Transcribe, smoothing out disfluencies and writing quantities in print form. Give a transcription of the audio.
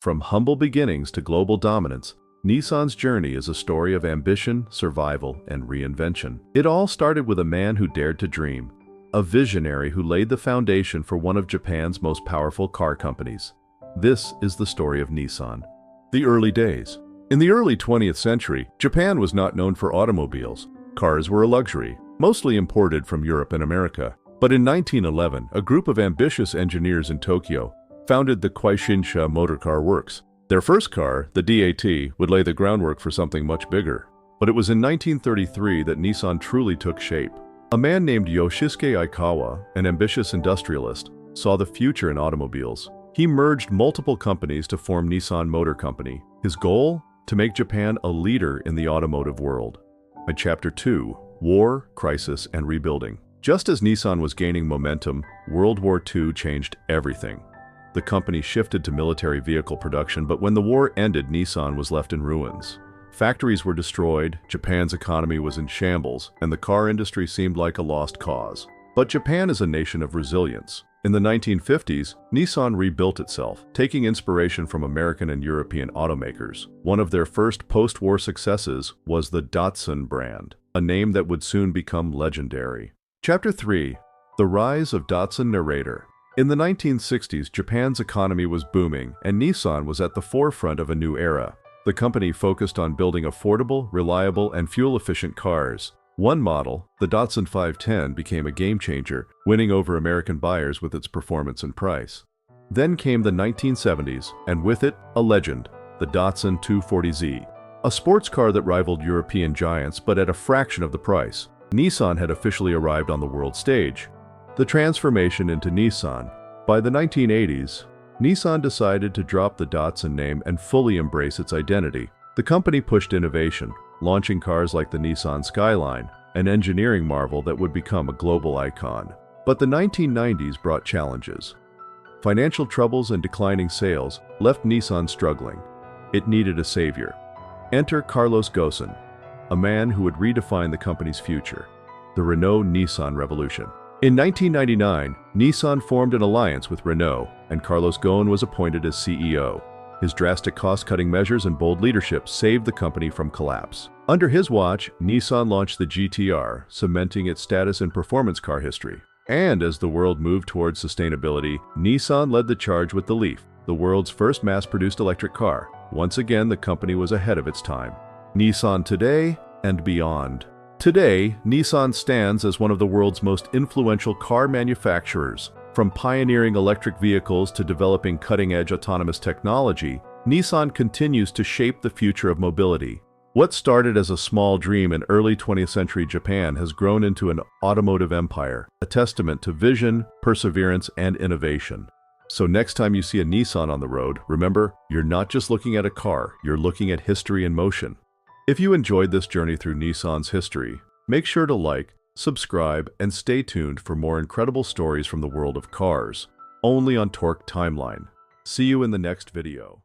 From humble beginnings to global dominance, Nissan's journey is a story of ambition, survival, and reinvention. It all started with a man who dared to dream, a visionary who laid the foundation for one of Japan's most powerful car companies. This is the story of Nissan. The early days. In the early 20th century, Japan was not known for automobiles. Cars were a luxury, mostly imported from Europe and America. But in 1911, a group of ambitious engineers in Tokyo founded the Kwaishinsha Motorcar Works. Their first car, the DAT, would lay the groundwork for something much bigger. But it was in 1933 that Nissan truly took shape. A man named Yoshisuke Aikawa, an ambitious industrialist, saw the future in automobiles. He merged multiple companies to form Nissan Motor Company. His goal? To make Japan a leader in the automotive world. By Chapter 2, War, Crisis, and Rebuilding. Just as Nissan was gaining momentum, World War II changed everything. The company shifted to military vehicle production, but when the war ended, Nissan was left in ruins. Factories were destroyed, Japan's economy was in shambles, and the car industry seemed like a lost cause. But Japan is a nation of resilience. In the 1950s, Nissan rebuilt itself, taking inspiration from American and European automakers. One of their first post-war successes was the Datsun brand, a name that would soon become legendary. Chapter 3. The Rise of Datsun Narrator. In the 1960s, Japan's economy was booming, and Nissan was at the forefront of a new era. The company focused on building affordable, reliable, and fuel-efficient cars. One model, the Datsun 510, became a game-changer, winning over American buyers with its performance and price. Then came the 1970s, and with it, a legend, the Datsun 240Z. A sports car that rivaled European giants, but at a fraction of the price. Nissan had officially arrived on the world stage. The transformation into Nissan. By the 1980s, Nissan decided to drop the Datsun name and fully embrace its identity. The company pushed innovation, launching cars like the Nissan Skyline, an engineering marvel that would become a global icon. But the 1990s brought challenges. Financial troubles and declining sales left Nissan struggling. It needed a savior. Enter Carlos Ghosn, a man who would redefine the company's future. The Renault-Nissan revolution. In 1999, Nissan formed an alliance with Renault, and Carlos Ghosn was appointed as CEO. His drastic cost-cutting measures and bold leadership saved the company from collapse. Under his watch, Nissan launched the GT-R, cementing its status in performance car history. And as the world moved towards sustainability, Nissan led the charge with the Leaf, the world's first mass-produced electric car. Once again, the company was ahead of its time. Nissan today and beyond. Today, Nissan stands as one of the world's most influential car manufacturers. From pioneering electric vehicles to developing cutting-edge autonomous technology, Nissan continues to shape the future of mobility. What started as a small dream in early 20th century Japan has grown into an automotive empire, a testament to vision, perseverance, and innovation. So next time you see a Nissan on the road, remember, you're not just looking at a car, you're looking at history in motion. If you enjoyed this journey through Nissan's history, make sure to like, subscribe, and stay tuned for more incredible stories from the world of cars, only on Torque Timeline. See you in the next video.